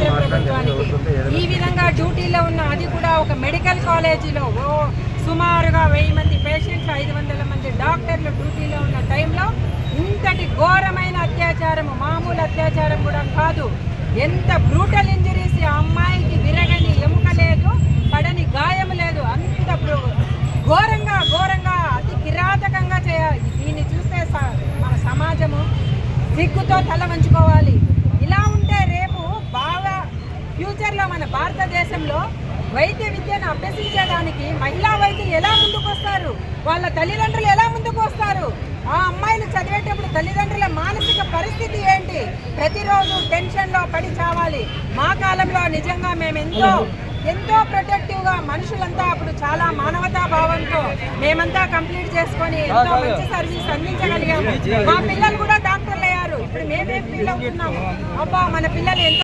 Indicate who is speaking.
Speaker 1: కేంద్ర ప్రభుత్వానికి. ఈ విధంగా డ్యూటీలో ఉన్న, అది కూడా ఒక మెడికల్ కాలేజీలో సుమారుగా 1000 మంది పేషెంట్లు, 500 మంది డాక్టర్లు డ్యూటీలో ఉన్న టైంలో ఇంతటి ఘోరమైన అత్యాచారము, మామూలు అత్యాచారం కూడా కాదు, ఎంత బ్రూటల్ ఇంజరీస్. ఆ అమ్మాయికి విరగని ఎముక లేదు, పడని గాయం లేదు, అంత ఘోరంగా ఘోరంగా అతి కిరాతకంగా చేయాలి. దీన్ని చూస్తే మన సమాజము సిగ్గుతో తల వంచుకోవాలి. ఇలా ఉంటే రేపు బాగా ఫ్యూచర్లో మన భారతదేశంలో వైద్య విద్యను అభ్యసించడానికి మహిళా వైద్యులు ఎలా ముందుకు వస్తారు, వాళ్ళ తల్లిదండ్రులు ఎలా ముందుకు వస్తారు, ఆ అమ్మాయిలు చదివేటప్పుడు తల్లిదండ్రుల మానసిక పరిస్థితి ఏంటి, ప్రతిరోజు టెన్షన్లో పడి చావాలి. మా కాలంలో నిజంగా మేము ఎంతో ప్రొటెక్టివ్గా, మనుషులంతా అప్పుడు చాలా మానవతా భావంతో మేమంతా కంప్లీట్ చేసుకొని ఎంతో మంచి సర్వీస్ అందించగలిగాము. మా పిల్లలు కూడా డాక్టర్లు అయ్యారు. ఇప్పుడు మేమేం ఫీల్ అవుతున్నాము, అబ్బా మన పిల్లలు ఎంతో